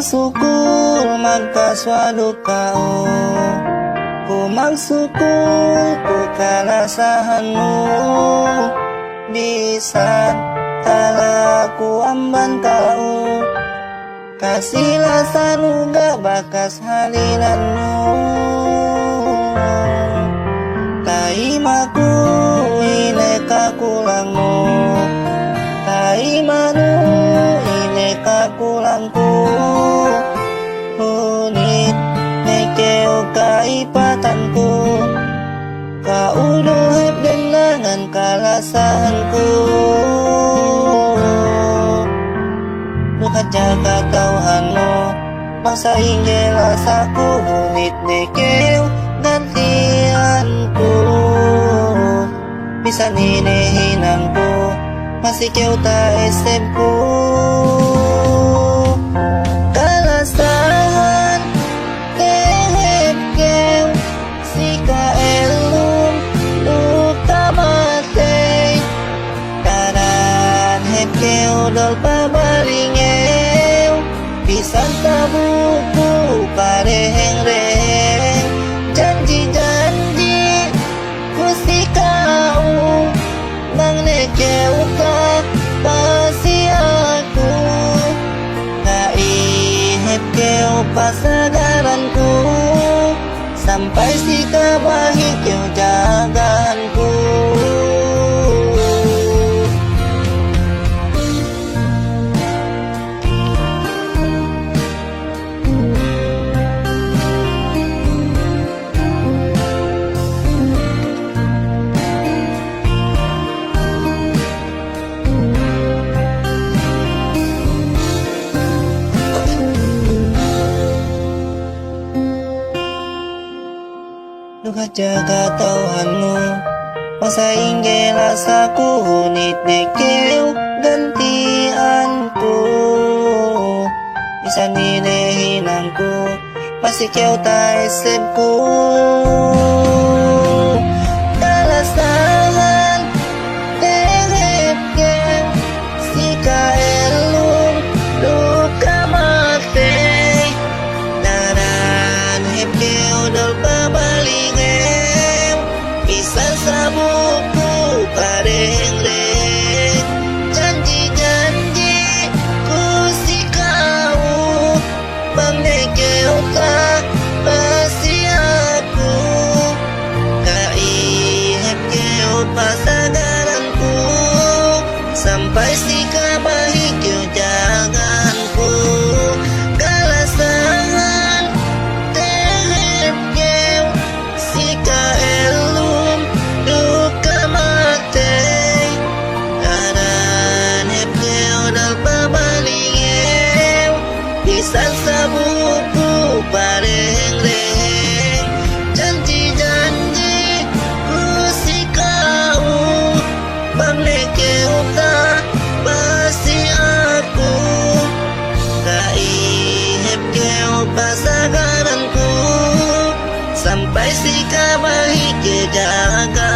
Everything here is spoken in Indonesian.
magsyukur magkaswado kao. Ku magsyukur ku kalasahanmu, bisa tala ku amban tao. Kasihlah saruga bakas halinanmu, taimaku ine kakulangmu, taimanu ine kakulangku. Hunit nekeo kaipatanku, kauduhap dengan kalasanku. Dukat jaga tauhanmu, bangsa inggil asaku. Hunit nekeo gantianku, bisa ninehinanku, masih kau tak esempku. Kalasahan tehep kau sika elum utamate. Karan hep kau dol pabaringeu, pisan tabuku pareheng-reheng. Janji-janji ku sikau, nang nekeu ka pasi aku. Kaihep keu pasagaranku, sampai sika bahik keu jaganku. Duka jaga tauhanmu, masa inggil asaku. Hunit nekeu gantianku, bisa ninehinanku, masih kau tak esempku. Kalasahan tehep keu sika elum luka mate. Daran hep keu dol pabalingeu, pisan sabuku pareng-reng. Janji-janji ku sikau, bang nekeu ka pasi aku. Kaihep keu pasagaranku, sampai sika bahik keu jaganku. Kalasahan tehep keu sika elum duka mate. Karan hep keu dal pabalingeu, pisan sabuku pareng-reheng. Janji-janji ku sikau, bang nekeu ka pasi aku. Kaihep keu pasagaranku, sampai sika bahik keu jaga.